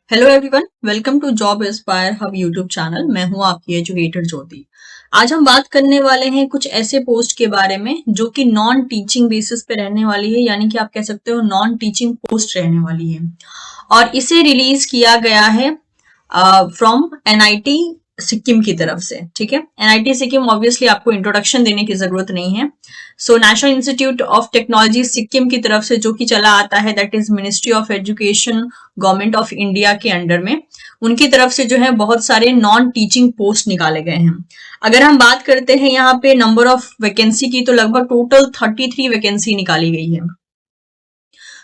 Hello everyone, welcome to Job Aspire Hub YouTube channel. मैं हूं आपकी एजुकेटर ज्योति। आज हम बात करने वाले हैं कुछ ऐसे पोस्ट के बारे में जो कि नॉन टीचिंग बेसिस पे रहने वाली है, यानी कि आप कह सकते हो नॉन टीचिंग पोस्ट रहने वाली है। और इसे रिलीज किया गया है फ्रॉम एनआईटी सिक्किम की तरफ से। ठीक है, एनआईटी सिक्किम ऑब्वियसली आपको इंट्रोडक्शन देने की जरूरत नहीं है। So national Institute of Technology Sikkim की तरफ से जो कि चला आता है, that is ministry of education, government of India के अंडर में, उनकी तरफ से जो है बहुत सारे नॉन टीचिंग पोस्ट निकाले गए हैं। अगर हम बात करते हैं यहाँ पे नंबर ऑफ वैकेंसी की, तो लगभग टोटल 33 वैकेंसी निकाली गई है।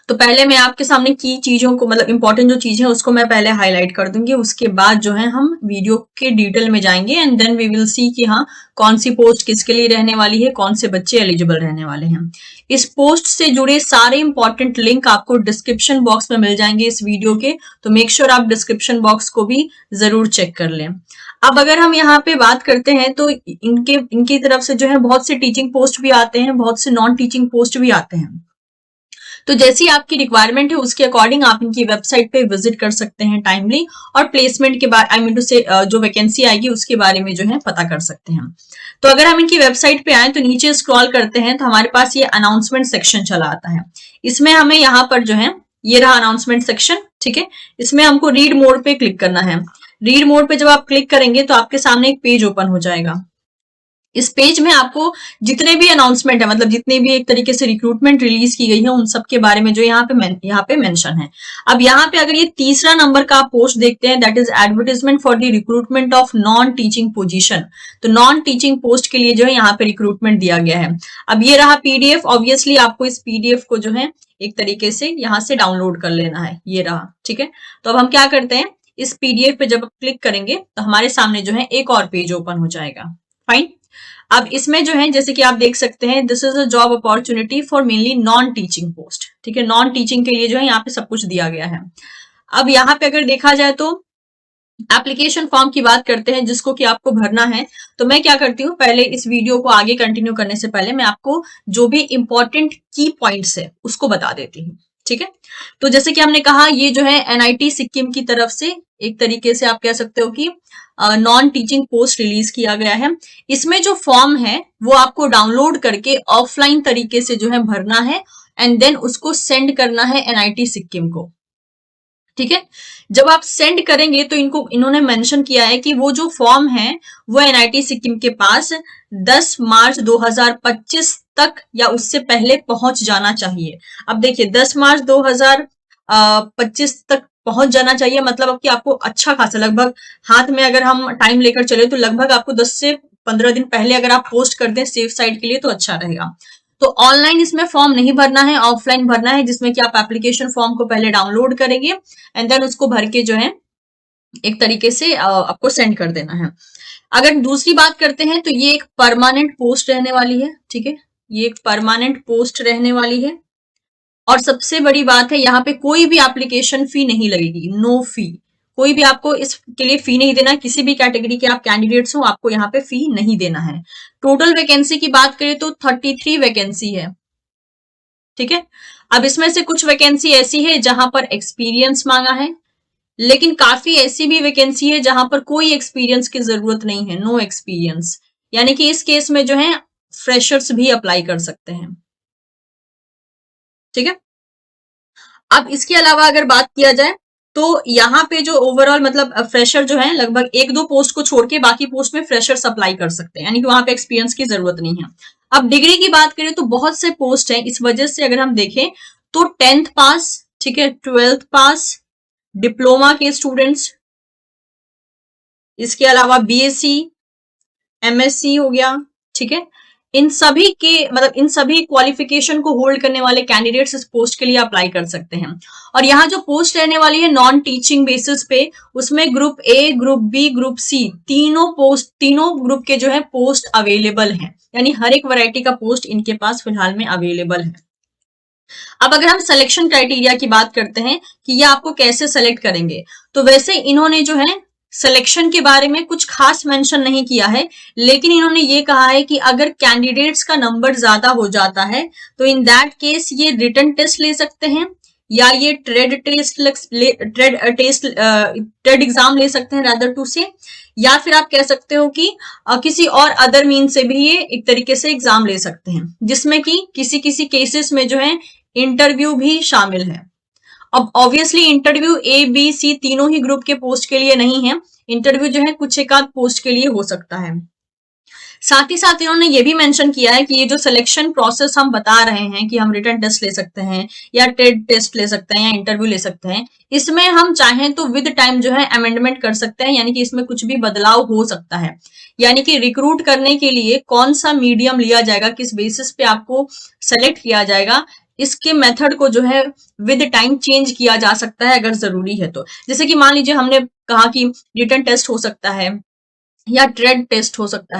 तो पहले मैं आपके सामने की चीजों को, मतलब इंपॉर्टेंट जो चीज है उसको मैं पहले हाईलाइट कर दूंगी, उसके बाद जो है हम वीडियो के डिटेल में जाएंगे and then we will see कि हाँ कौन सी पोस्ट किसके लिए रहने वाली है, कौन से बच्चे एलिजिबल रहने वाले हैं। इस पोस्ट से जुड़े सारे इंपॉर्टेंट लिंक आपको डिस्क्रिप्शन बॉक्स में मिल जाएंगे इस वीडियो के, तो मेक श्योर आप डिस्क्रिप्शन बॉक्स को भी जरूर चेक कर लें। अब अगर हम यहाँ पे बात करते हैं तो इनकी तरफ से जो है बहुत से टीचिंग पोस्ट भी आते हैं, बहुत से नॉन टीचिंग पोस्ट भी आते हैं। तो जैसी आपकी रिक्वायरमेंट है उसके अकॉर्डिंग आप इनकी वेबसाइट पे विजिट कर सकते हैं टाइमली, और प्लेसमेंट के बारे, आई मीन टू से जो वैकेंसी आएगी उसके बारे में जो है पता कर सकते हैं। तो अगर हम इनकी वेबसाइट पे आए तो नीचे स्क्रॉल करते हैं तो हमारे पास ये अनाउंसमेंट सेक्शन चला आता है। इसमें हमें यहाँ पर जो है ये रहा अनाउंसमेंट सेक्शन। ठीक है, इसमें हमको रीड मोड पे क्लिक करना है। रीड मोड पे जब आप क्लिक करेंगे तो आपके सामने एक पेज ओपन हो जाएगा। इस पेज में आपको जितने भी अनाउंसमेंट है, मतलब जितने भी एक तरीके से रिक्रूटमेंट रिलीज की गई है उन सब के बारे में जो यहाँ पे मेंशन है। अब यहाँ पे अगर ये तीसरा नंबर का आप पोस्ट देखते हैं, that is advertisement for the recruitment of non teaching position. तो नॉन टीचिंग पोस्ट के लिए जो है यहाँ पे रिक्रूटमेंट दिया गया है। अब ये रहा पीडीएफ। ऑब्वियसली आपको इस पीडीएफ को जो है एक तरीके से यहाँ से डाउनलोड कर लेना है। ये रहा। ठीक है, तो अब हम क्या करते हैं, इस पीडीएफ पे जब आप क्लिक करेंगे तो हमारे सामने जो है एक और पेज ओपन हो जाएगा। फाइन। अब इसमें जो है जैसे कि आप देख सकते हैं, this is a job opportunity for mainly non teaching post. ठीक है, नॉन टीचिंग के लिए जो है यहाँ पे सब कुछ दिया गया है। अब यहाँ पे अगर देखा जाए तो एप्लीकेशन फॉर्म की बात करते हैं जिसको कि आपको भरना है। तो मैं क्या करती हूँ, पहले इस वीडियो को आगे कंटिन्यू करने से पहले मैं आपको जो भी इंपॉर्टेंट की पॉइंट्स है उसको बता देती हूँ। ठीक है, तो जैसे कि हमने कहा ये जो है एनआईटी सिक्किम की तरफ से एक तरीके से आप कह सकते हो कि नॉन टीचिंग पोस्ट रिलीज किया गया है। इसमें जो फॉर्म है वो आपको डाउनलोड करके ऑफलाइन तरीके से जो है भरना है एंड देन उसको सेंड करना है एनआईटी सिक्किम को। ठीक है, जब आप सेंड करेंगे तो इन्होंने मेंशन किया है कि वो जो फॉर्म है वो एनआईटी सिक्किम के पास 10 मार्च 2025 तक या उससे पहले पहुंच जाना चाहिए। अब देखिए 10 मार्च 2025 तक पहुंच जाना चाहिए, मतलब अब कि आपको अच्छा खासा लगभग हाथ में अगर हम टाइम लेकर चले तो लगभग आपको 10 से 15 दिन पहले अगर आप पोस्ट कर दें सेफ साइड के लिए तो अच्छा रहेगा। तो ऑनलाइन इसमें फॉर्म नहीं भरना है, ऑफलाइन भरना है, जिसमें कि आप एप्लीकेशन फॉर्म को पहले डाउनलोड करेंगे एंड देन उसको भर के जो है एक तरीके से आपको सेंड कर देना है। अगर दूसरी बात करते हैं तो ये एक परमानेंट पोस्ट रहने वाली है। ठीक है, ये एक परमानेंट पोस्ट रहने वाली है। और सबसे बड़ी बात है यहाँ पे कोई भी एप्लीकेशन फी नहीं लगेगी, नो फी। कोई भी आपको इसके लिए फी नहीं देना, किसी भी कैटेगरी के आप कैंडिडेट्स हो आपको यहाँ पे फी नहीं देना है। टोटल वैकेंसी की बात करें तो 33 वैकेंसी है। ठीक है, अब इसमें से कुछ वैकेंसी ऐसी है जहां पर एक्सपीरियंस मांगा है, लेकिन काफी ऐसी भी वैकेंसी है जहां पर कोई एक्सपीरियंस की जरूरत नहीं है, नो एक्सपीरियंस। यानी कि इस केस में जो है फ्रेशर्स भी अप्लाई कर सकते हैं। ठीक है, अब इसके अलावा अगर बात किया जाए तो यहाँ पे जो ओवरऑल मतलब फ्रेशर जो है लगभग एक दो पोस्ट को छोड़ के बाकी पोस्ट में फ्रेशर्स अप्लाई कर सकते हैं, यानी कि वहां पे एक्सपीरियंस की जरूरत नहीं है। अब डिग्री की बात करें तो बहुत से पोस्ट हैं, इस वजह से अगर हम देखें तो 10th पास, ठीक है, 12th पास, डिप्लोमा के स्टूडेंट्स, इसके अलावा बीएससी, एमएससी हो गया। ठीक है, इन सभी के मतलब इन सभी क्वालिफिकेशन को होल्ड करने वाले कैंडिडेट्स इस पोस्ट के लिए अप्लाई कर सकते हैं। और यहाँ जो पोस्ट रहने वाली है नॉन टीचिंग बेसिस पे, उसमें group A, group B, group C, तीनों ग्रुप के जो है पोस्ट अवेलेबल हैं, यानी हर एक वैरायटी का पोस्ट इनके पास फिलहाल में अवेलेबल है। अब अगर हम सिलेक्शन क्राइटेरिया की बात करते हैं कि ये आपको कैसे सेलेक्ट करेंगे, तो वैसे इन्होंने जो है सिलेक्शन के बारे में कुछ खास मेंशन नहीं किया है, लेकिन इन्होंने ये कहा है कि अगर कैंडिडेट्स का नंबर ज्यादा हो जाता है तो इन दैट केस ये रिटन टेस्ट ले सकते हैं या ये ट्रेड एग्जाम ले सकते हैं रादर टू से, या फिर आप कह सकते हो कि किसी और अदर मीन से भी ये एक तरीके से एग्जाम ले सकते हैं, जिसमें कि किसी किसी केसेस में जो है इंटरव्यू भी शामिल है। अब obviously interview A B C तीनों ही ग्रुप के पोस्ट के लिए नहीं है, इंटरव्यू जो है कुछ एक आध पोस्ट के लिए हो सकता है। साथ ही साथ इन्होंने ये भी मेंशन किया है कि ये जो सिलेक्शन प्रोसेस हम बता रहे हैं कि हम रिटन टेस्ट ले सकते हैं या ट्रेड टेस्ट ले सकते हैं या इंटरव्यू ले सकते हैं, इसमें हम चाहें तो विद टाइम जो है अमेंडमेंट कर सकते हैं, यानी कि इसमें कुछ भी बदलाव हो सकता है। यानी कि रिक्रूट करने के लिए कौन सा मीडियम लिया जाएगा, किस बेसिस पे आपको सेलेक्ट किया जाएगा, इसके मेथड को जो है विद टाइम चेंज किया जा सकता है अगर जरूरी है तो। जैसे कि मान लीजिए हमने कहा कि रिटन टेस्ट हो सकता है या ट्रेड टेस्ट हो सकता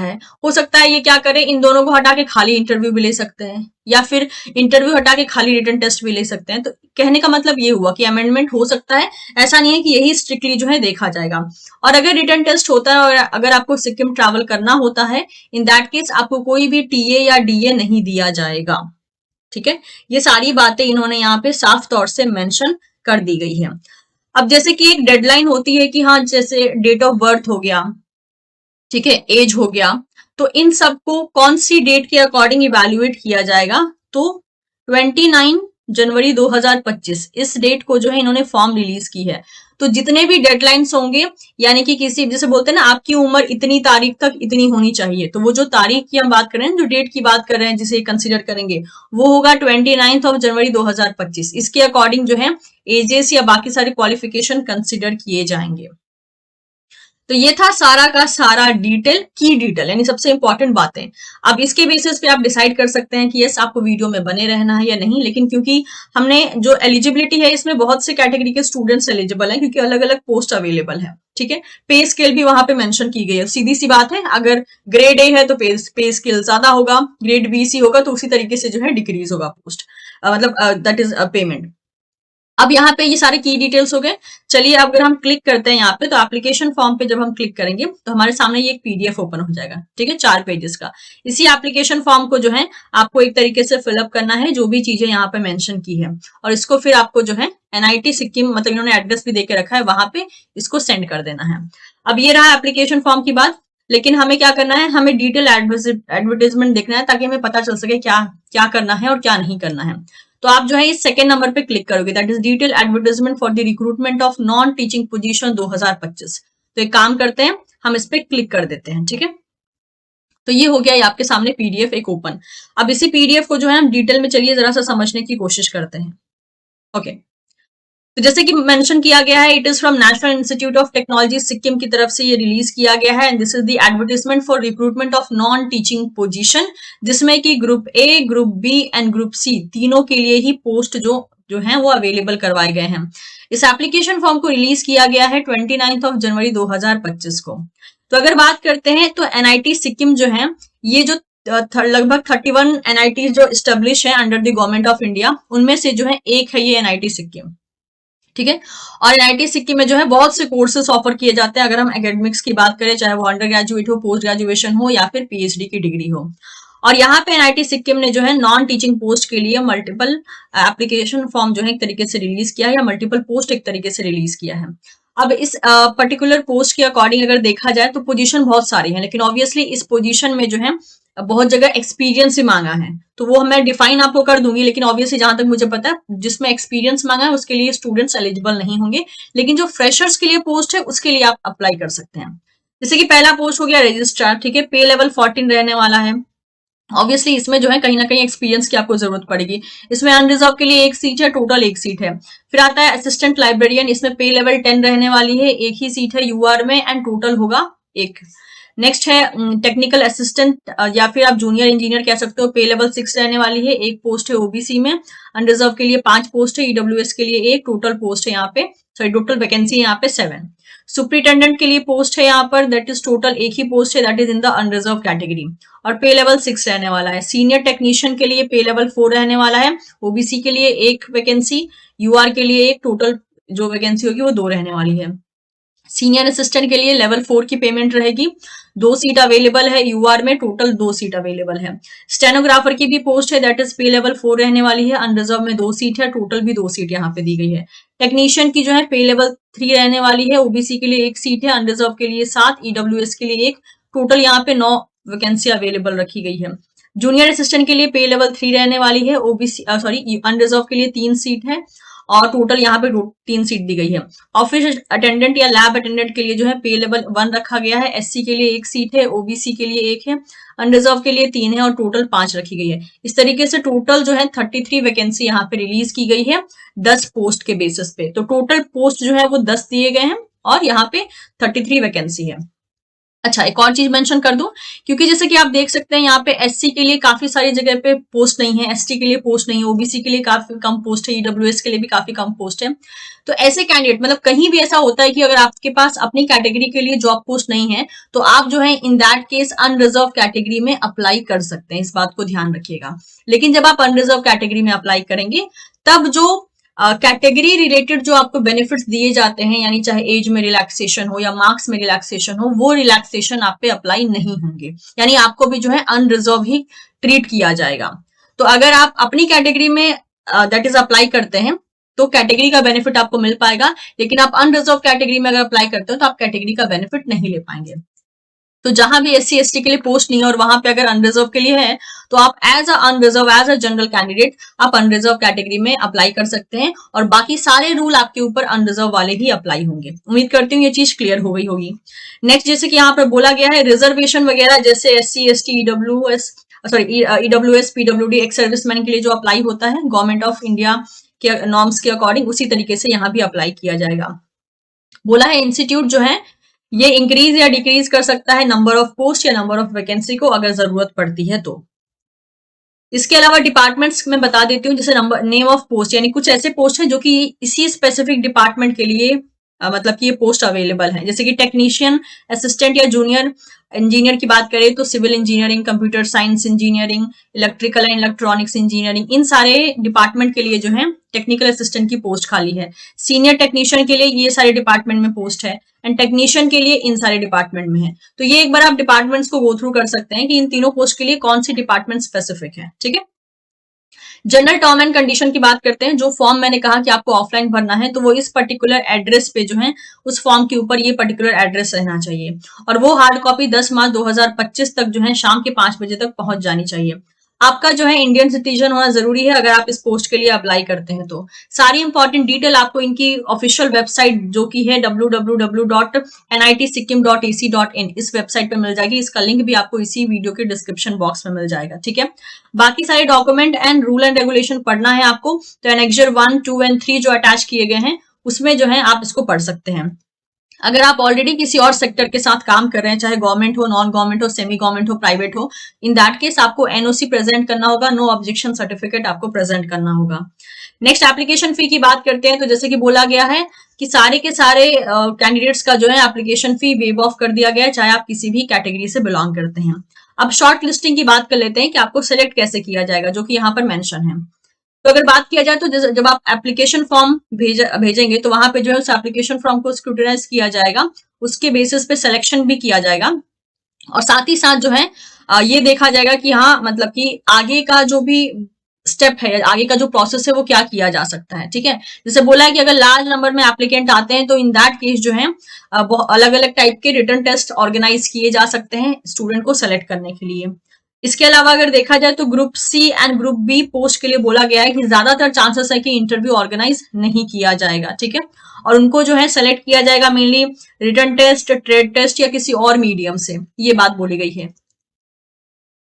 है ये क्या करे, इन दोनों को हटा के खाली इंटरव्यू भी ले सकते हैं, या फिर इंटरव्यू हटा के खाली रिटन टेस्ट भी ले सकते हैं। तो कहने का मतलब ये हुआ कि अमेंडमेंट हो सकता है, ऐसा नहीं है कि यही स्ट्रिक्टली जो है देखा जाएगा। और अगर रिटन टेस्ट होता है और अगर आपको सिक्किम ट्रैवल करना होता है, इन दैट केस आपको कोई भी टीए या डीए नहीं दिया जाएगा। ठीक है, ये सारी बातें इन्होंने यहाँ पे साफ तौर से मेंशन कर दी गई है। अब जैसे कि एक डेडलाइन होती है कि हाँ, जैसे डेट ऑफ बर्थ हो गया, ठीक है, एज हो गया, तो इन सबको कौन सी डेट के अकॉर्डिंग इवेल्युएट किया जाएगा, तो 29 जनवरी 2025 इस डेट को जो है इन्होंने फॉर्म रिलीज की है। तो जितने भी डेडलाइंस होंगे, यानी कि किसी जैसे बोलते हैं ना आपकी उम्र इतनी तारीख तक इतनी होनी चाहिए, तो वो जो तारीख की हम बात कर रहे हैं, जो डेट की बात कर रहे हैं जिसे कंसिडर करेंगे, वो होगा 29 ऑफ जनवरी 2025। इसके अकॉर्डिंग जो है एजेस या बाकी सारे क्वालिफिकेशन कंसिडर किए जाएंगे। तो ये था सारा का सारा डिटेल, की डिटेल यानी सबसे इंपॉर्टेंट बातें। अब इसके बेसिस पे आप डिसाइड कर सकते हैं कि यस आपको वीडियो में बने रहना है या नहीं। लेकिन क्योंकि हमने जो एलिजिबिलिटी है इसमें बहुत से कैटेगरी के स्टूडेंट्स एलिजिबल हैं, क्योंकि अलग अलग पोस्ट अवेलेबल है। ठीक है, पे स्केल भी वहां पे मेंशन की गई है। सीधी सी बात है, अगर ग्रेड ए है तो पे स्केल ज्यादा होगा, ग्रेड बी सी होगा तो उसी तरीके से जो है डिक्रीज होगा पोस्ट, मतलब दैट इज पेमेंट। अब यहाँ पे ये सारे की डिटेल्स हो गए। चलिए अगर हम क्लिक करते हैं यहाँ पे, तो एप्लीकेशन फॉर्म पे जब हम क्लिक करेंगे तो हमारे सामने ये एक पीडीएफ ओपन हो जाएगा। ठीक है, 4 पेजेस का। इसी एप्लीकेशन फॉर्म को जो है आपको एक तरीके से फिलअप करना है, जो भी चीजें यहाँ पे मेंशन की है, और इसको फिर आपको जो है एनआईटी सिक्किम, मतलब इन्होंने एड्रेस भी देके रखा है, वहां पे इसको सेंड कर देना है। अब ये रहा एप्लीकेशन फॉर्म की बात। लेकिन हमें क्या करना है, हमें डिटेल एडवर्टीजमेंट देखना है, ताकि हमें पता चल सके क्या क्या करना है और क्या नहीं करना है। तो आप जो है इस सेकंड नंबर पे क्लिक करोगे, that is detail advertisement for the recruitment of non teaching position 2025। तो एक काम करते हैं, हम इस पे क्लिक कर देते हैं। ठीक है, तो ये हो गया, ये आपके सामने पीडीएफ एक ओपन। अब इसी पीडीएफ को जो है हम डिटेल में चलिए जरा सा समझने की कोशिश करते हैं। ओके, तो जैसे कि मेंशन किया गया है, it is from National Institute of Technology Sikkim की तरफ से ये रिलीज किया गया है, and this is the advertisement for recruitment of non teaching position, जिसमें कि group A, group B and group C तीनों के लिए ही पोस्ट जो है वो अवेलेबल करवाए गए हैं। इस एप्लीकेशन फॉर्म को रिलीज किया गया है 29 ऑफ जनवरी 2025 को। तो अगर बात करते हैं तो एनआईटी सिक्किम जो है, ये जो लगभग 31 एनआईटी जो स्टेब्लिश है under the government of India, उनमें से जो है एक है ये एनआईटी सिक्किम। ठीक है, और एनआईटी सिक्किम में जो है बहुत से कोर्सेज ऑफर किए जाते हैं। अगर हम एकेडमिक्स की बात करें, चाहे वो अंडर ग्रेजुएट हो, पोस्ट ग्रेजुएशन हो या फिर पीएचडी की डिग्री हो। और यहाँ पे एनआईटी सिक्किम ने जो है नॉन टीचिंग पोस्ट के लिए मल्टीपल एप्लीकेशन फॉर्म जो है एक तरीके से रिलीज किया है, या मल्टीपल पोस्ट एक तरीके से रिलीज किया है। अब इस पर्टिकुलर पोस्ट के अकॉर्डिंग अगर देखा जाए तो पोजीशन बहुत सारी है, लेकिन ऑब्वियसली इस पोजीशन में जो है बहुत जगह एक्सपीरियंस ही मांगा है, तो वो मैं डिफाइन आपको कर दूंगी। लेकिन ऑब्वियसली जहां तक मुझे पता है, जिसमें एक्सपीरियंस मांगा है उसके लिए स्टूडेंट्स एलिजिबल नहीं होंगे, लेकिन जो फ्रेशर्स के लिए पोस्ट है उसके लिए आप अप्लाई कर सकते हैं। जैसे कि पहला पोस्ट हो गया रजिस्ट्रार। ठीक है, पे लेवल 14 रहने वाला है। ऑब्वियसली इसमें जो है कहीं ना कहीं एक्सपीरियंस की आपको जरूरत पड़ेगी। इसमें अनरिजर्व के लिए एक सीट है, टोटल एक सीट है। फिर आता है असिस्टेंट लाइब्रेरियन, इसमें पे लेवल 10 रहने वाली है, एक ही सीट है यूआर में, एंड टोटल होगा एक। नेक्स्ट है टेक्निकल असिस्टेंट, या फिर आप जूनियर इंजीनियर कह सकते हो, पे लेवल 6 रहने वाली है, एक पोस्ट है ओबीसी में। अनरिजर्व के लिए 5 पोस्ट है, ईडब्ल्यूएस के लिए एक, टोटल पोस्ट है यहाँ पे, सॉरी टोटल वैकेंसी है यहाँ पे 7। सुप्रिटेंडेंट के लिए पोस्ट है यहाँ पर, दैट इज टोटल एक ही पोस्ट है, that is in the unreserved category, और पे लेवल 6 रहने वाला है। सीनियर टेक्नीशियन के लिए पे लेवल 4 रहने वाला है, ओबीसी के लिए एक वैकेंसी, यूआर के लिए एक, टोटल जो वैकेंसी होगी वो 2 रहने वाली है। सीनियर असिस्टेंट के लिए लेवल 4 की पेमेंट रहेगी। 2 सीट अवेलेबल है यूआर में, टोटल 2 सीट अवेलेबल है। स्टेनोग्राफर की भी पोस्ट है, दैट इज पे लेवल 4 रहने वाली है। अनरिजर्व में 2 सीट है, टोटल भी 2 सीट यहाँ पे दी गई है। टेक्नीशियन की जो है पे लेवल 3 रहने वाली है। ओबीसी के लिए 1 सीट है, अनरिजर्व के लिए 7, ईडब्ल्यूएस के लिए 1, टोटल यहाँ पे 9 वैकेंसी अवेलेबल रखी गई है। जूनियर असिस्टेंट के लिए पे लेवल 3 रहने वाली है। ओबीसी सॉरी अनरिजर्व के लिए 3 सीट है और टोटल यहाँ पे 3 सीट दी गई है। ऑफिस अटेंडेंट या लैब अटेंडेंट के लिए जो है पे लेवल 1 रखा गया है। एससी के लिए 1 सीट है, ओबीसी के लिए 1 है, अनरिजर्व के लिए 3 है और टोटल 5 रखी गई है। इस तरीके से टोटल जो है 33 वैकेंसी यहाँ पे रिलीज की गई है 10 पोस्ट के बेसिस पे। तो टोटल पोस्ट जो है वो 10 दिए गए हैं और यहाँ पे 33 वैकेंसी है। अच्छा, एक और चीज मेंशन कर दूं, क्योंकि जैसे कि आप देख सकते हैं यहाँ पे एससी के लिए काफी सारी जगह पे पोस्ट नहीं है, एसटी के लिए पोस्ट नहीं है, ओबीसी के लिए काफी कम पोस्ट है, ईडब्ल्यूएस के लिए भी काफी कम पोस्ट है। तो ऐसे कैंडिडेट मतलब कहीं भी ऐसा होता है कि अगर आपके पास अपनी कैटेगरी के लिए जॉब पोस्ट नहीं है तो आप जो है in that case unreserved category में अप्लाई कर सकते हैं, इस बात को ध्यान रखिएगा। लेकिन जब आप अनरिजर्व कैटेगरी में अप्लाई करेंगे तब जो कैटेगरी रिलेटेड जो आपको बेनिफिट्स दिए जाते हैं, यानी चाहे एज में रिलैक्सेशन हो या मार्क्स में रिलैक्सेशन हो, वो रिलैक्सेशन आप पे अप्लाई नहीं होंगे, यानी आपको भी जो है अनरिजर्व ही ट्रीट किया जाएगा। तो अगर आप अपनी कैटेगरी में दैट इज अप्लाई करते हैं तो कैटेगरी का बेनिफिट आपको मिल पाएगा, लेकिन आप अनरिजर्व कैटेगरी में अगर अप्लाई करते हो तो आप कैटेगरी का बेनिफिट नहीं ले पाएंगे। तो जहां भी एससी एसटी के लिए पोस्ट नहीं है और वहां पे अगर अनरिजर्व के लिए है तो आप as unreserved as a general candidate आप अनरिजर्व कैटेगरी में अप्लाई कर सकते हैं और बाकी सारे रूल आपके ऊपर अनरिजर्व वाले ही अप्लाई होंगे। उम्मीद करती हूँ ये चीज क्लियर हो गई होगी। नेक्स्ट, जैसे कि यहाँ पर बोला गया है रिजर्वेशन वगैरह जैसे SC ST EWS sorry EWS PWD ex serviceman के लिए जो अप्लाई होता है गवर्नमेंट ऑफ इंडिया के नॉर्म्स के अकॉर्डिंग, उसी तरीके से यहाँ भी अप्लाई किया जाएगा। बोला है इंस्टीट्यूट जो है ये इंक्रीज या डिक्रीज कर सकता है नंबर ऑफ पोस्ट या नंबर ऑफ वैकेंसी को अगर जरूरत पड़ती है तो। इसके अलावा डिपार्टमेंट्स में बता देती हूँ, जैसे नंबर नेम ऑफ पोस्ट, यानी कुछ ऐसे पोस्ट हैं जो कि इसी स्पेसिफिक डिपार्टमेंट के लिए मतलब कि ये पोस्ट अवेलेबल है। जैसे कि टेक्नीशियन असिस्टेंट या जूनियर इंजीनियर की बात करें तो civil engineering, computer science engineering, electrical and electronics engineering, इन सारे डिपार्टमेंट के लिए जो है टेक्निकल असिस्टेंट की पोस्ट खाली है। सीनियर टेक्नीशियन के लिए ये सारे डिपार्टमेंट में पोस्ट है एंड टेक्नीशियन के लिए इन सारे डिपार्टमेंट में है। तो ये एक बार आप डिपार्टमेंट्स को गो थ्रू कर सकते हैं कि इन तीनों पोस्ट के लिए कौन सी डिपार्टमेंट स्पेसिफिक है। ठीक है, जनरल टर्म एंड कंडीशन की बात करते हैं। जो फॉर्म मैंने कहा कि आपको ऑफलाइन भरना है तो वो इस पर्टिकुलर एड्रेस पे जो है उस फॉर्म के ऊपर ये पर्टिकुलर एड्रेस रहना चाहिए और वो हार्ड कॉपी 10 मार्च 2025 तक जो है शाम के 5 बजे तक पहुंच जानी चाहिए। आपका जो है इंडियन सिटीजन होना जरूरी है अगर आप इस पोस्ट के लिए अप्लाई करते हैं तो। सारी इंपॉर्टेंट डिटेल आपको इनकी ऑफिशियल वेबसाइट जो कि है www.nitsikkim.ac.in इस वेबसाइट पे मिल जाएगी। इसका लिंक भी आपको इसी वीडियो के डिस्क्रिप्शन बॉक्स में मिल जाएगा। ठीक है, बाकी सारे document and rule and regulation पढ़ना है आपको तो एनेक्सर 1, 2 एंड 3 जो अटैच किए गए हैं उसमें जो है आप इसको पढ़ सकते हैं। अगर आप ऑलरेडी किसी और सेक्टर के साथ काम कर रहे हैं, चाहे गवर्नमेंट हो, नॉन गवर्नमेंट हो, सेमी गवर्नमेंट हो, प्राइवेट हो, इन दैट केस आपको एनओसी प्रेजेंट करना होगा, नो ऑब्जेक्शन सर्टिफिकेट आपको प्रेजेंट करना होगा। नेक्स्ट, एप्लीकेशन फी की बात करते हैं तो जैसे कि बोला गया है कि सारे के सारे कैंडिडेट्स का जो है एप्लीकेशन फी वेव ऑफ कर दिया गया है, चाहे आप किसी भी कैटेगरी से बिलोंग करते हैं। अब शॉर्ट लिस्टिंग की बात कर लेते हैं कि आपको सिलेक्ट कैसे किया जाएगा, जो कि यहाँ पर मेंशन है। तो अगर बात किया जाए तो जब आप एप्लीकेशन फॉर्म भेजेंगे तो वहां पे जो है उस एप्लीकेशन फॉर्म को स्क्रूटिनाइज किया जाएगा, उसके बेसिस पे सिलेक्शन भी किया जाएगा और साथ ही साथ जो है ये देखा जाएगा कि हाँ मतलब कि आगे का जो भी स्टेप है, आगे का जो प्रोसेस है वो क्या किया जा सकता है। ठीक है, जैसे बोला है कि अगर लार्ज नंबर में एप्लीकेंट आते हैं तो इन दैट केस जो है अलग अलग टाइप के रिटर्न टेस्ट ऑर्गेनाइज किए जा सकते हैं स्टूडेंट को सेलेक्ट करने के लिए। इसके अलावा अगर देखा जाए तो group C and group B post के लिए बोला गया है कि ज्यादातर चांसेस है कि इंटरव्यू ऑर्गेनाइज नहीं किया जाएगा। ठीक है, और उनको जो है सेलेक्ट किया जाएगा mainly written test, trade test या किसी और मीडियम से, ये बात बोली गई है।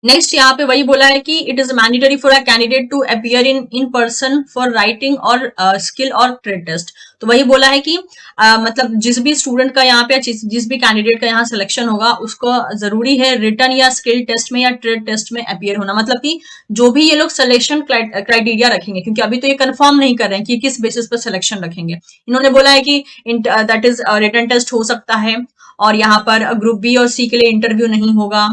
नेक्स्ट यहाँ पे वही बोला है कि it is mandatory for a candidate to appear in person for writing और स्किल और ट्रेड टेस्ट। तो वही बोला है कि मतलब जिस भी स्टूडेंट का यहाँ पे जिस भी कैंडिडेट का यहाँ सिलेक्शन होगा उसको जरूरी है रिटर्न या स्किल टेस्ट में या ट्रेड टेस्ट में अपीयर होना। मतलब कि जो भी ये लोग सिलेक्शन क्राइटेरिया रखेंगे, क्योंकि अभी तो ये कंफर्म नहीं कर रहे हैं कि किस बेसिस पर सिलेक्शन रखेंगे। इन्होंने बोला है कि दैट इज रिटर्न टेस्ट हो सकता है और यहाँ पर ग्रुप बी और सी के लिए इंटरव्यू नहीं होगा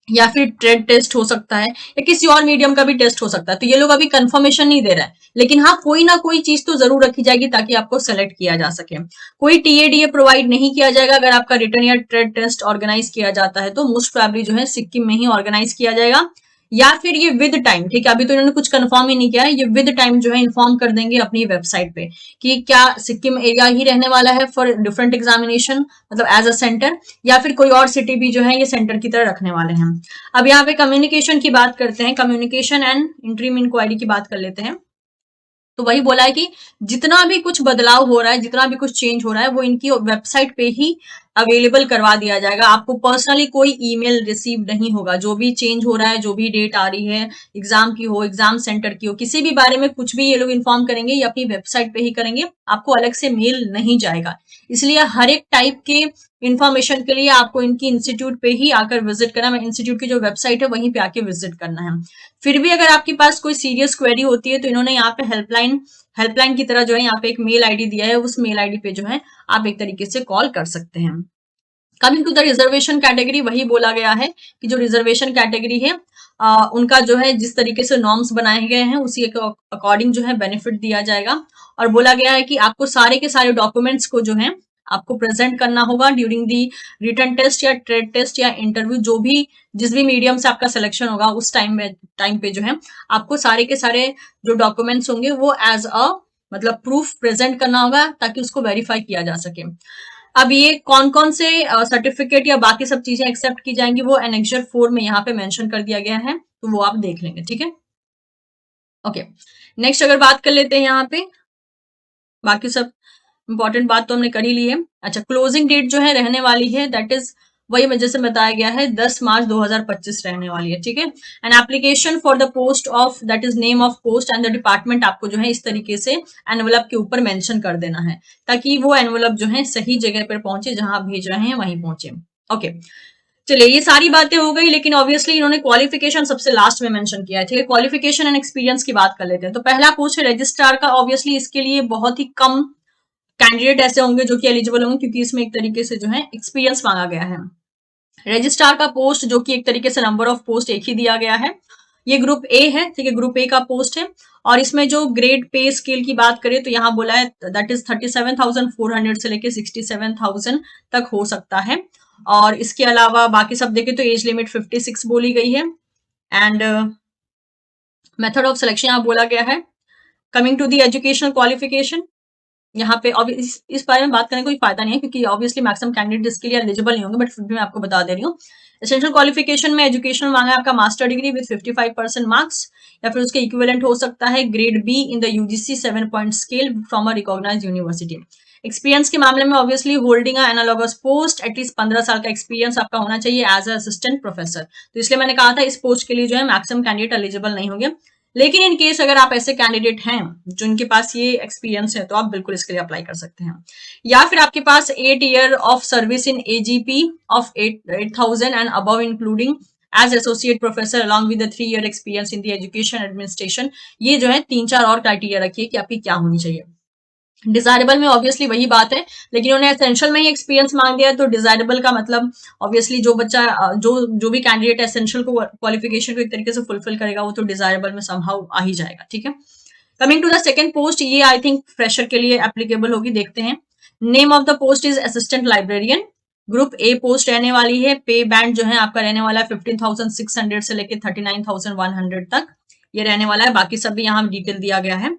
या फिर ट्रेड टेस्ट हो सकता है, या किसी और मीडियम का भी टेस्ट हो सकता है। तो ये लोग अभी कंफर्मेशन नहीं दे रहा है, लेकिन हाँ कोई ना कोई चीज तो जरूर रखी जाएगी ताकि आपको सेलेक्ट किया जा सके। कोई टीएडीए प्रोवाइड नहीं किया जाएगा अगर आपका रिटर्न या ट्रेड टेस्ट ऑर्गेनाइज किया जाता है, तो मोस्ट प्रोबेबली जो है सिक्किम में ही ऑर्गेनाइज किया जाएगा, या फिर ये विद टाइम, ठीक है, अभी तो इन्होंने कुछ कंफर्म ही नहीं किया है, ये विद टाइम जो है इन्फॉर्म कर देंगे अपनी वेबसाइट पे कि क्या सिक्किम एरिया ही रहने वाला है फॉर डिफरेंट एग्जामिनेशन, मतलब एज अ सेंटर, या फिर कोई और सिटी भी जो है ये सेंटर की तरह रखने वाले हैं। अब यहाँ पे कम्युनिकेशन की बात करते हैं, कम्युनिकेशन एंड इंटरिम इंक्वायरी की बात कर लेते हैं। तो वही बोला है कि जितना भी कुछ बदलाव हो रहा है, जितना भी कुछ चेंज हो रहा है, वो इनकी वेबसाइट पे ही अवेलेबल करवा दिया जाएगा। आपको पर्सनली कोई ईमेल रिसीव नहीं होगा। जो भी चेंज हो रहा है, जो भी डेट आ रही है, एग्जाम की हो, एग्जाम सेंटर की हो, किसी भी बारे में कुछ भी ये लोग इन्फॉर्म करेंगे, ये अपनी वेबसाइट पे ही करेंगे, आपको अलग से मेल नहीं जाएगा। इसलिए हर एक टाइप के इन्फॉर्मेशन के लिए आपको इनकी इंस्टीट्यूट पे ही आकर विजिट करना, इंस्टीट्यूट की जो वेबसाइट है वहीं पे आके विजिट करना है। फिर भी अगर आपके पास कोई सीरियस क्वेरी होती है तो इन्होंने यहाँ पे हेल्पलाइन की तरह जो है यहाँ पे एक मेल आईडी दिया है, उस मेल आईडी पे जो है आप एक तरीके से कॉल कर सकते हैं। Coming to the reservation category, वही बोला गया है कि जो रिजर्वेशन कैटेगरी है उनका जो है जिस तरीके से नॉर्म्स बनाए गए हैं उसी के अकॉर्डिंग जो है बेनिफिट दिया जाएगा। और बोला गया है कि आपको सारे के सारे डॉक्यूमेंट्स को जो है आपको प्रेजेंट करना होगा ड्यूरिंग दी रिटन टेस्ट या ट्रेड टेस्ट या इंटरव्यू, जो भी जिस भी मीडियम से आपका सिलेक्शन होगा उस टाइम पे जो है आपको सारे के सारे जो डॉक्यूमेंट्स होंगे वो एज अ मतलब प्रूफ प्रेजेंट करना होगा ताकि उसको वेरीफाई किया जा सके। अब ये कौन कौन से सर्टिफिकेट या बाकी सब चीजें एक्सेप्ट की जाएंगी वो एनेक्सर 4 में यहाँ पे मेंशन कर दिया गया है, तो वो आप देख लेंगे, ठीक है। ओके, नेक्स्ट अगर बात कर लेते हैं यहाँ पे, बाकी सब इंपॉर्टेंट बात तो हमने कर ही ली है। अच्छा, क्लोजिंग डेट जो है रहने वाली है दैट इज वही वजह से बताया गया है 10 मार्च 2025 रहने वाली है, ठीक है। And application for the post of that is name of post and the department आपको जो है इस तरीके से एनवलप के ऊपर मेंशन कर देना है ताकि वो एनवलप जो है सही जगह पर पहुंचे, जहां आप भेज रहे हैं वहीं पहुंचे। ओके, चलिए ये सारी बातें हो गई, लेकिन ऑब्वियसली इन्होंने क्वालिफिकेशन सबसे लास्ट में मेंशन किया है, ठीक है। क्वालिफिकेशन एंड एक्सपीरियंस की बात कर लेते हैं। तो पहला पोस्ट है रजिस्ट्रार का, ऑब्वियसली इसके लिए बहुत ही कम कैंडिडेट ऐसे होंगे जो कि एलिजिबल होंगे क्योंकि इसमें एक तरीके से जो है एक्सपीरियंस मांगा गया है। रजिस्ट्रार का पोस्ट जो कि एक तरीके से नंबर ऑफ पोस्ट एक ही दिया गया है, ये ग्रुप ए है, ठीक है, ग्रुप ए का पोस्ट है। और इसमें जो ग्रेड पे स्केल की बात करें तो यहाँ बोला है दैट इज 37,400 से लेके 67,000 तक हो सकता है। और इसके अलावा बाकी सब देखें तो एज लिमिट 56 बोली गई है। एंड मेथड ऑफ सिलेक्शन यहाँ बोला गया है। Coming to the educational qualification, यहाँ पे इस बारे में बात करने का कोई फायदा नहीं है क्योंकि ऑब्वियसली मैक्सिमम कैंडिडेट इसके लिए एलिजिबल नहीं होंगे, बट फिर भी मैं आपको बता दे रही हूँ। एसेंशियल क्वालिफिकेशन में एजुकेशन मांगा है आपका मास्टर डिग्री विद 55% मार्क्स, या फिर उसके इक्विवेलेंट हो सकता है grade B in the UGC 7 point scale from a recognised university. Experience के मामले में obviously holding analogous post at least 15 साल का एक्सपीरियंस आपका होना चाहिए एज अ असिस्टेंट प्रोफेसर। तो इसलिए मैंने कहा था इस पोस्ट के लिए जो है मैक्सिमम कैंडिडेट एलिजिबल नहीं होंगे, लेकिन इन केस अगर आप ऐसे कैंडिडेट हैं जिनके पास ये एक्सपीरियंस है तो आप बिल्कुल इसके लिए अप्लाई कर सकते हैं। या फिर आपके पास 8 year of service in AGP of 8,000 and above including as associate professor along with 3 year experience in the education administration. ये जो है 3-4 और क्राइटेरिया रखिए कि आपकी क्या होनी चाहिए। डिजायरेबल में ऑब्वियसली वही बात है, लेकिन उन्हें एसेंशियल में ही एक्सपीरियंस मांग दिया है, तो डिजायरेबल का मतलब ऑब्वियसली जो बच्चा जो भी कैंडिडेट एसेंशियल को क्वालिफिकेशन को एक तरीके से फुलफिल करेगा वो तो डिजायरेबल में समहाउ आ ही जाएगा, ठीक है। Coming to the second post, ये आई थिंक फ्रेशर के लिए एप्लीकेबल होगी, देखते हैं। Name of the post is assistant librarian, group A post रहने वाली है। पे बैंड जो है आपका रहने वाला है 15,600 से लेकर 39,100 तक ये रहने वाला है। बाकी सब भी यहाँ डिटेल दिया गया है,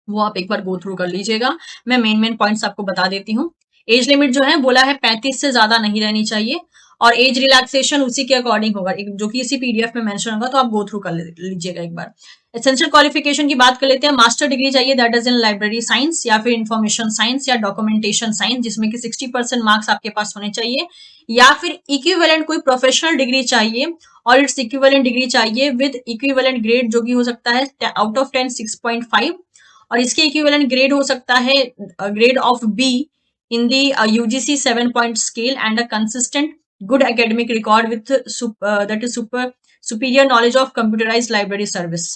वो आप एक बार गो थ्रू कर लीजिएगा। मैं मेन पॉइंट्स आपको बता देती हूँ। एज लिमिट जो है बोला है 35 से ज्यादा नहीं रहनी चाहिए, और एज रिलैक्सेशन उसी के अकॉर्डिंग होगा जो कि इसी पीडीएफ में मेंशन होगा, तो आप गो थ्रू कर लीजिएगा एक बार। एसेंशियल क्वालिफिकेशन की बात कर लेते हैं। मास्टर डिग्री चाहिए that is in library science या फिर इंफॉर्मेशन साइंस या डॉक्यूमेंटेशन साइंस, जिसमें कि 60% मार्क्स आपके पास होने चाहिए, या फिर इक्विवेलेंट कोई प्रोफेशनल डिग्री चाहिए और इट्स इक्विवेलेंट डिग्री चाहिए विद इक्विवेलेंट ग्रेड जो कि हो सकता है आउट ऑफ 10 6.5, और इसके इक्विवेलेंट ग्रेड हो सकता है grade of B in the UGC 7 point scale and a consistent good academic record with that is superior knowledge of computerized library service.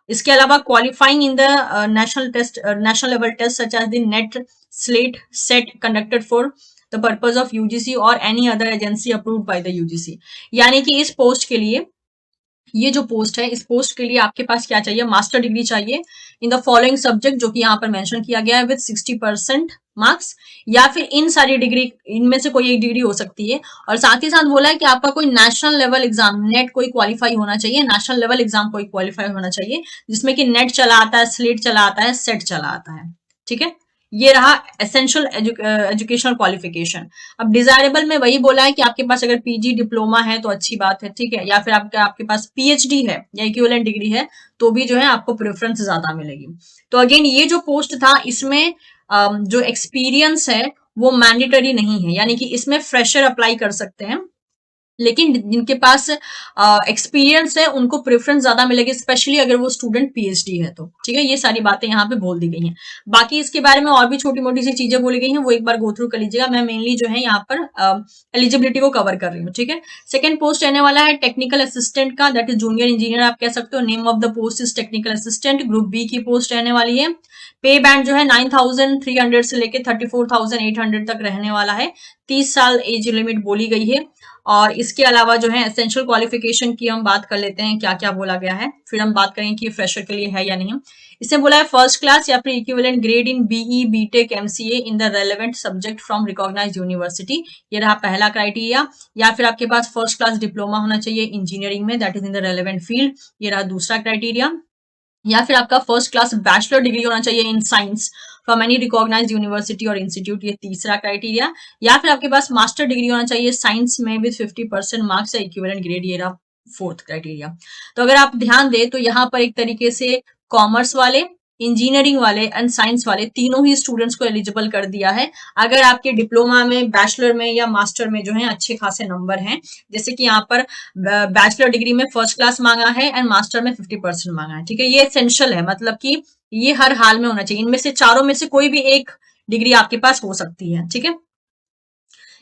इसके अलावा qualifying in the national level test such as the NET SLET SET conducted for the purpose of UGC और any other agency approved by the UGC. यानी कि इस post के लिए, ये जो पोस्ट है, इस पोस्ट के लिए आपके पास क्या चाहिए, मास्टर डिग्री चाहिए इन द फॉलोइंग सब्जेक्ट, जो कि यहाँ पर मेंशन किया गया है, विद 60% मार्क्स, या फिर इन सारी डिग्री, इनमें से कोई एक डिग्री हो सकती है। और साथ ही साथ बोला है कि आपका कोई नेशनल लेवल एग्जाम, नेट कोई क्वालिफाई होना चाहिए, नेशनल लेवल एग्जाम कोई क्वालिफाई होना चाहिए, जिसमें कि नेट चला आता है, स्लेट चला आता है, सेट चला आता है। ठीक है, ये रहा एसेंशियल एजुकेशनल क्वालिफिकेशन। अब डिजायरेबल में वही बोला है कि आपके पास अगर पीजी डिप्लोमा है तो अच्छी बात है, ठीक है, या फिर आपके पास पीएचडी है या इक्विवेलेंट डिग्री है तो भी जो है आपको प्रेफरेंस ज्यादा मिलेगी। तो अगेन ये जो पोस्ट था, इसमें जो एक्सपीरियंस है वो मैंडेटरी नहीं है, यानी कि इसमें फ्रेशर अप्लाई कर सकते हैं, लेकिन जिनके पास एक्सपीरियंस है उनको प्रेफरेंस ज्यादा मिलेगी, स्पेशली अगर वो स्टूडेंट पीएचडी है तो। ठीक है, ये सारी बातें यहाँ पे बोल दी गई हैं। बाकी इसके बारे में और भी छोटी मोटी सी चीजें बोली गई हैं, वो एक बार गो थ्रू कर लीजिएगा। मैं मेनली जो है यहाँ पर एलिजिबिलिटी को कवर कर रही हूँ। ठीक है, सेकंड पोस्ट रहने वाला है टेक्निकल असिस्टेंट का, दैट इज जूनियर इंजीनियर आप कह सकते हो। Name of the post is technical assistant, group B की पोस्ट रहने वाली है। पे बैंड जो है 9300 से लेके 34,800 तक रहने वाला है। 30 साल एज लिमिट बोली गई है। और इसके अलावा जो है एसेंशियल क्वालिफिकेशन की हम बात कर लेते हैं, क्या क्या बोला गया है, फिर हम बात करेंगे कि फ्रेशर के लिए है या नहीं। इसमें बोला है फर्स्ट क्लास या फिर equivalent grade in BE BTech MCA in the relevant subject from recognised university, ये रहा पहला क्राइटेरिया। या फिर आपके पास फर्स्ट क्लास डिप्लोमा होना चाहिए इंजीनियरिंग में, that is in the relevant field, ये रहा दूसरा क्राइटेरिया। या फिर आपका फर्स्ट क्लास बैचलर डिग्री होना चाहिए in science from any recognised university और इंस्टीट्यूट, ये तीसरा क्राइटेरिया। या फिर आपके पास मास्टर डिग्री होना चाहिए साइंस में विद 50% मार्क्स या इक्विवेलेंट ग्रेड, ये रहा फोर्थ क्राइटेरिया। तो अगर आप ध्यान दें तो यहाँ पर एक तरीके से कॉमर्स वाले, इंजीनियरिंग वाले एंड साइंस वाले तीनों ही स्टूडेंट्स को एलिजिबल कर दिया है, अगर आपके डिप्लोमा में, बैचलर में या मास्टर में जो है अच्छे खासे नंबर हैं। जैसे कि यहाँ पर बैचलर डिग्री में फर्स्ट क्लास मांगा है एंड मास्टर में 50% मांगा है। ठीक है, ये एसेंशियल है, मतलब कि ये हर हाल में होना चाहिए। इनमें से चारों में से कोई भी एक डिग्री आपके पास हो सकती है। ठीक है,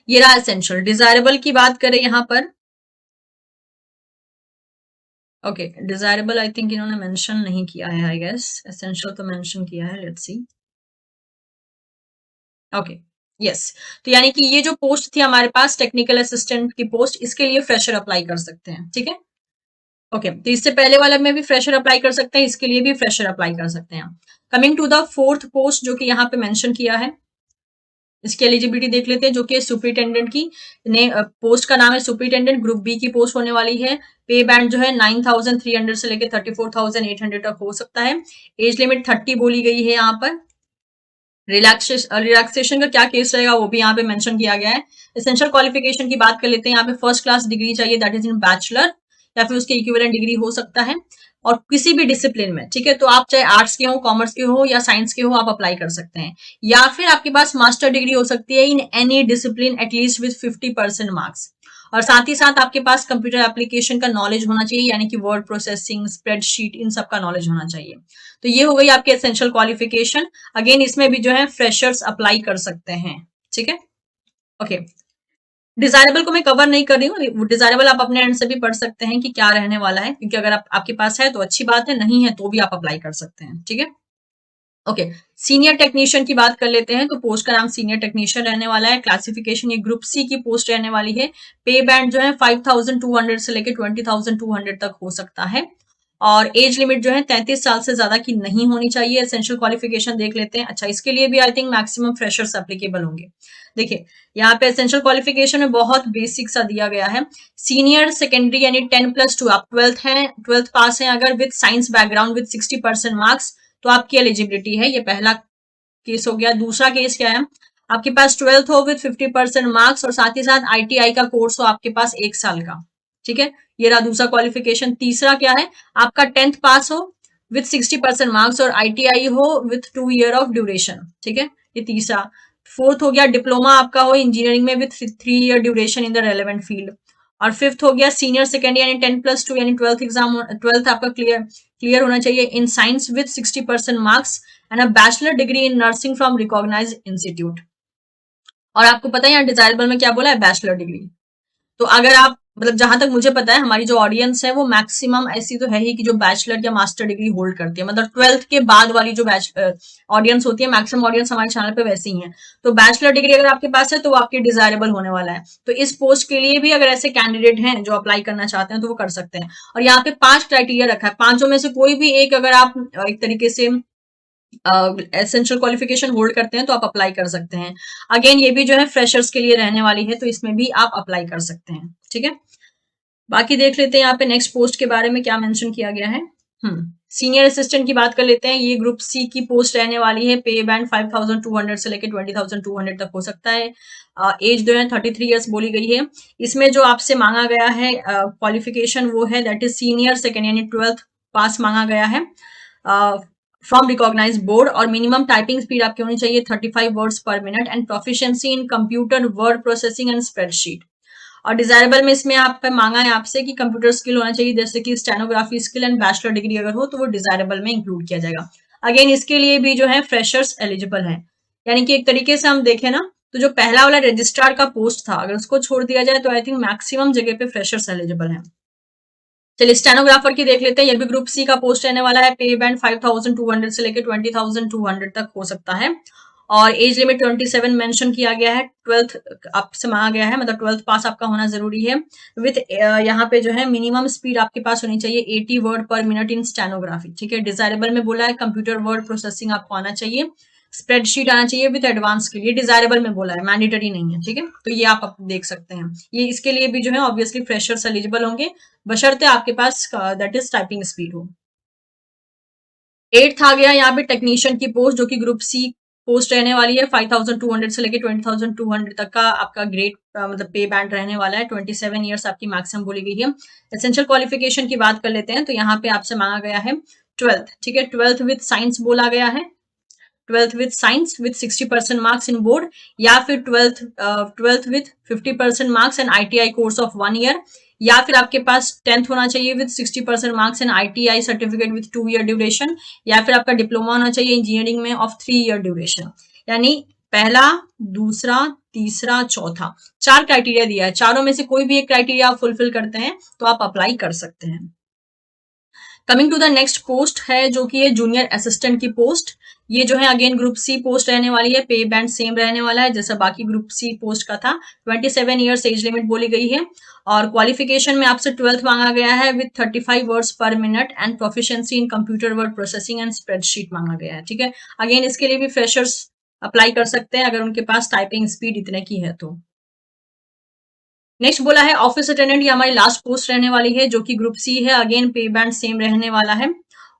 ये रहा एसेंशियल। डिजायरेबल की बात करें यहाँ पर, ओके, डिजायरेबल आई थिंक इन्होंने मेंशन नहीं किया है, आई गेस एसेंशियल तो मेंशन किया है, लेट्स सी। ओके, यस, तो यानी कि ये जो पोस्ट थी हमारे पास टेक्निकल असिस्टेंट की पोस्ट, इसके लिए फ्रेशर अप्लाई कर सकते हैं। ठीक है, ओके, तो इससे पहले वाले में भी फ्रेशर अप्लाई कर सकते हैं, इसके लिए भी फ्रेशर अप्लाई कर सकते हैं। Coming to the fourth post जो कि यहाँ पे मेंशन किया है, इसकी एलिजिबिलिटी देख लेते हैं, जो कि सुपरिटेंडेंट की ने पोस्ट का नाम है सुपरिटेंडेंट, ग्रुप बी की पोस्ट होने वाली है। पे बैंड जो है 9300 से लेके 34,800 तक हो सकता है। एज लिमिट 30 बोली गई है यहाँ पर। रिलैक्सेशन का क्या केस रहेगा वो भी यहाँ पे मेंशन किया गया है। एसेंशियल क्वालिफिकेशन की बात कर लेते हैं, यहाँ पे फर्स्ट क्लास डिग्री चाहिए, दैट इज इन बैचलर, या फिर उसके इक्विवेलेंट डिग्री हो सकता है, और किसी भी डिसिप्लिन में। ठीक है, तो आप चाहे आर्ट्स के हो, कॉमर्स के हो या साइंस के हो, आप अप्लाई कर सकते हैं। या फिर आपके पास मास्टर डिग्री हो सकती है in any discipline at least with 50% marks. और साथ ही साथ आपके पास कंप्यूटर एप्लीकेशन का नॉलेज होना चाहिए, यानी कि वर्ड प्रोसेसिंग, स्प्रेडशीट, इन सब का नॉलेज होना चाहिए। तो ये हो गई आपकी एसेंशियल क्वालिफिकेशन। अगेन इसमें भी जो है फ्रेशर्स अप्लाई कर सकते हैं। ठीक है, ओके, डिजायरेबल को मैं कवर नहीं कर रही हूँ, डिजायरेबल आप अपने एंड से भी पढ़ सकते हैं कि क्या रहने वाला है, क्योंकि अगर आपके पास है तो अच्छी बात है, नहीं है तो भी आप अप्लाई कर सकते हैं। ठीक है, ओके, सीनियर टेक्नीशियन की बात कर लेते हैं, तो पोस्ट का नाम सीनियर टेक्नीशियन रहने वाला है। क्लासिफिकेशन ये ग्रुप सी की पोस्ट रहने वाली है। पे बैंड जो है 5,200 से लेकर 20,200 तक हो सकता है। और एज लिमिट जो है 33 साल से ज्यादा की नहीं होनी चाहिए। एसेंशियल क्वालिफिकेशन देख लेते हैं। अच्छा, इसके लिए भी I think maximum freshers applicable होंगे। देखिए, यहाँ पे एसेंशियल क्वालिफिकेशन में बहुत बेसिक सा दिया गया है। सीनियर सेकेंडरी यानी 10+2, आप 12th हैं, 12th पास हैं अगर, with science background with 60% marks, तो आपकी एलिजिबिलिटी है। ये पहला केस हो गया। दूसरा केस क्या है, आपके पास 12th हो विद 50% मार्क्स और साथ ही साथ आईटीआई का कोर्स हो आपके पास 1 साल का। ठीक है, ये रहा दूसरा क्वालिफिकेशन। तीसरा क्या है, आपका 10th पास हो विद 60% मार्क्स और आईटीआई हो विद 2 ईयर ऑफ ड्यूरेशन। ठीक है, ये तीसरा। फोर्थ हो गया, डिप्लोमा आपका हो इंजीनियरिंग में with 3 year duration in the relevant field. और फिफ्थ हो गया सीनियर सेकेंड यानी 10+2 यानी 12th एग्जाम, 12th आपका क्लियर होना चाहिए in science with 60% marks and a bachelor degree in nursing from recognised institute. और आपको पता है यहाँ डिजायरेबल में क्या बोला है, बैचलर डिग्री। तो अगर आप मतलब जहां तक मुझे पता है हमारी जो ऑडियंस है वो मैक्सिमम ऐसी तो है ही कि जो बैचलर या मास्टर डिग्री होल्ड करती है, मतलब 12th के बाद वाली जो ऑडियंस होती है, मैक्सिमम ऑडियंस हमारे चैनल पे वैसी ही है। तो बैचलर डिग्री अगर आपके पास है तो वो आपके डिजायरेबल होने वाला है। तो इस पोस्ट के लिए भी अगर ऐसे कैंडिडेट हैं जो अप्लाई करना चाहते हैं तो वो कर सकते हैं। और यहाँ पे 5 क्राइटेरिया रखा है, पांचों में से कोई भी एक अगर आप एक तरीके से एसेंशियल क्वालिफिकेशन होल्ड करते हैं तो आप अप्लाई कर सकते हैं। अगेन ये भी जो है फ्रेशर्स के लिए रहने वाली है, तो इसमें भी आप अप्लाई कर सकते हैं। ठीक है, बाकी देख लेते हैं यहाँ पे नेक्स्ट पोस्ट के बारे में क्या मेंशन किया गया है। सीनियर असिस्टेंट की बात कर लेते हैं। ये ग्रुप सी की पोस्ट रहने वाली है। पे बैंड 5,200 से लेकर 20,200 तक हो सकता है। एज जो है 33 ईयर्स बोली गई है। इसमें जो आपसे मांगा गया है क्वालिफिकेशन वो है दैट इज सीनियर सेकेंड यानी 12th पास मांगा गया है फ्रॉम रिकॉग्नाइज बोर्ड। और मिनिमम टाइपिंग स्पीड आपकी होनी चाहिए 35 वर्ड्स पर minute and proficiency in computer word processing and spreadsheet. और डिजायरेबल में इसमें आप पे मांगा है आपसे कि कंप्यूटर स्किल होना चाहिए, जैसे कि stenography skill and bachelor degree अगर हो तो वो डिजायरेबल में इंक्लूड किया जाएगा। अगेन इसके लिए भी जो है फ्रेशर्स एलिजिबल है, यानी कि एक तरीके से हम देखें ना तो जो पहला वाला रजिस्ट्रार का पोस्ट था अगर उसको छोड़ दिया जाए तो आई थिंक मैक्सिमम जगह पे फ्रेशर्स एलिजिबल है। चलिए स्टेनोग्राफर की देख लेते हैं। ये भी ग्रुप सी का पोस्ट रहने वाला है। पे बैंड 5,200 से लेकर 20,200 तक हो सकता है। और एज लिमिट 27 मेंशन किया गया है। 12th आपसे मांगा गया है, मतलब 12th पास आपका होना जरूरी है। विथ यहाँ पे जो है मिनिमम स्पीड आपके पास होनी चाहिए 80 वर्ड पर मिनट इन स्टेनोग्राफी। ठीक है, डिजायरेबल में बोला है कंप्यूटर वर्ड प्रोसेसिंग आपको आना चाहिए, स्प्रेडशीट आना चाहिए विद एडवांस के लिए। डिजायरेबल में बोला है, मैंडेटरी नहीं है। ठीक है, तो ये आप देख सकते हैं। ये इसके लिए भी जो है ऑब्वियसली फ्रेशर्स एलिजिबल होंगे बशर्ते आपके पास दैट इज टाइपिंग स्पीड हो। 8th आ गया यहाँ पे टेक्नीशियन की पोस्ट, जो कि ग्रुप सी पोस्ट रहने वाली है। 5,200 से लेकर 20,200 तक का आपका ग्रेड मतलब पे बैंड रहने वाला है। 27 ईयर्स आपकी मैक्सिमम बोली गई है। एसेंशियल क्वालिफिकेशन की बात कर लेते हैं तो यहाँ पे आपसे मांगा गया है 12th। ठीक है, 12th विद साइंस बोला गया है। 12th with science with 60% marks in board, या फिर 12th with 50% marks and ITI course of 1 year, या फिर आपके पास 10th होना चाहिए with 60% marks and ITI certificate with 2 year duration, या फिर आपका डिप्लोमा होना चाहिए इंजीनियरिंग में ऑफ 3 ईयर ड्यूरेशन। यानी पहला, दूसरा, तीसरा, चौथा, 4 क्राइटेरिया दिया है। चारों में से कोई भी एक क्राइटेरिया आप फुलफिल करते हैं तो आप अप्लाई कर सकते हैं। Coming to the next post है जो कि है जूनियर असिस्टेंट की पोस्ट। ये जो है अगेन ग्रुप सी पोस्ट रहने वाली है। पे बैंड सेम रहने वाला है जैसा बाकी ग्रुप सी पोस्ट का था। 27 ईयर्स एज लिमिट बोली गई है। और क्वालिफिकेशन में आपसे 12th मांगा गया है विद 35 वर्ड्स पर minute and proficiency in computer word processing and spreadsheet मांगा गया है। ठीक है, अगेन इसके लिए भी फ्रेशर्स अप्लाई कर सकते हैं अगर उनके पास टाइपिंग स्पीड इतने की है तो। नेक्स्ट बोला है ऑफिस अटेंडेंट। ये हमारी लास्ट पोस्ट रहने वाली है जो कि ग्रुप सी है। अगेन पे बैंड सेम रहने वाला है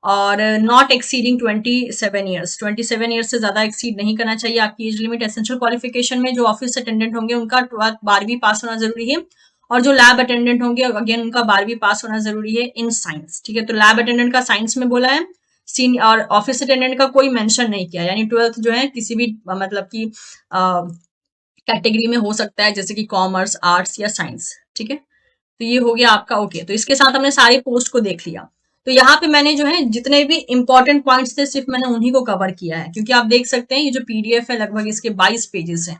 और नॉट एक्सीडिंग 27 ईयर्स। 27 ईयर्स से ज्यादा एक्सीड नहीं करना चाहिए आपकी एज लिमिट। एसेंशियल क्वालिफिकेशन में जो ऑफिस अटेंडेंट होंगे उनका 12वीं पास होना जरूरी है, और जो लैब अटेंडेंट होंगे अगेन उनका 12वीं पास होना जरूरी है इन साइंस। ठीक है, तो लैब अटेंडेंट का साइंस में बोला है, सीनियर और ऑफिस अटेंडेंट का कोई मेंशन नहीं किया, यानी 12th जो है किसी भी मतलब की कैटेगरी में हो सकता है, जैसे कि कॉमर्स, आर्ट्स या साइंस। ठीक है, तो ये हो गया आपका ओके। तो इसके साथ हमने सारी पोस्ट को देख लिया। तो यहाँ पे मैंने जो है जितने भी इंपॉर्टेंट पॉइंट्स थे सिर्फ मैंने उन्हीं को कवर किया है, क्योंकि आप देख सकते हैं ये जो PDF है लगभग इसके 22 पेजेस हैं।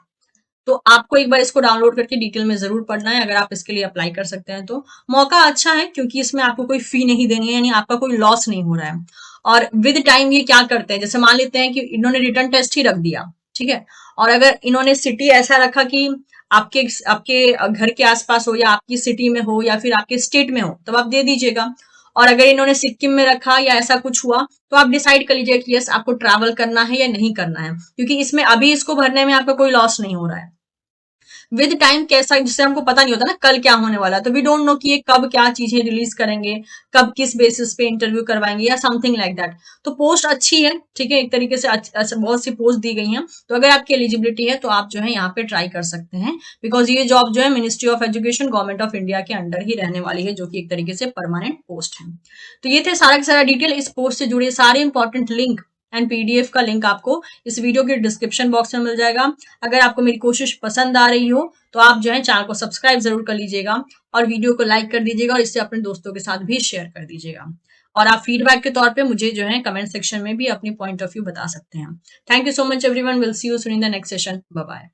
तो आपको एक बार इसको डाउनलोड करके डिटेल में जरूर पढ़ना है अगर आप इसके लिए अप्लाई कर सकते हैं तो। मौका अच्छा है क्योंकि इसमें आपको कोई फी नहीं देनी है, यानी आपका कोई लॉस नहीं हो रहा है। और विद टाइम ये क्या करते हैं, जैसे मान लेते हैं कि इन्होंने रिटर्न टेस्ट ही रख दिया, ठीक है, और अगर इन्होंने सिटी ऐसा रखा कि आपके आपके घर के आसपास हो या आपकी सिटी में हो या फिर आपके स्टेट में हो तब आप दे दीजिएगा। और अगर इन्होंने सिक्किम में रखा या ऐसा कुछ हुआ तो आप डिसाइड कर लीजिए कि यस आपको ट्रैवल करना है या नहीं करना है, क्योंकि इसमें अभी इसको भरने में आपका कोई लॉस नहीं हो रहा है। विद टाइम कैसा, जिससे हमको पता नहीं होता ना कल क्या होने वाला है, तो वी डोंट नो कि ये कब क्या चीजें रिलीज करेंगे, कब किस बेसिस पे इंटरव्यू करवाएंगे या समथिंग लाइक दैट। तो पोस्ट अच्छी है, ठीक है, एक तरीके से बहुत सी पोस्ट दी गई हैं। तो अगर आपकी एलिजिबिलिटी है तो आप जो है यहाँ पे ट्राई कर सकते हैं, बिकॉज ये जॉब जो है ministry of education government of India के अंडर ही रहने वाली है, जो कि एक तरीके से परमानेंट पोस्ट है। तो ये थे सारा का सारा डिटेल। इस पोस्ट से जुड़े सारे इंपॉर्टेंट लिंक एंड PDF का लिंक आपको इस वीडियो के डिस्क्रिप्शन बॉक्स में मिल जाएगा। अगर आपको मेरी कोशिश पसंद आ रही हो तो आप जो है चैनल को सब्सक्राइब जरूर कर लीजिएगा और वीडियो को लाइक कर दीजिएगा और इससे अपने दोस्तों के साथ भी शेयर कर दीजिएगा। और आप फीडबैक के तौर पे मुझे जो है कमेंट सेक्शन में भी अपनी पॉइंट ऑफ व्यू बता सकते हैं। Thank you so much everyone, will see you soon in the next session. Bye bye.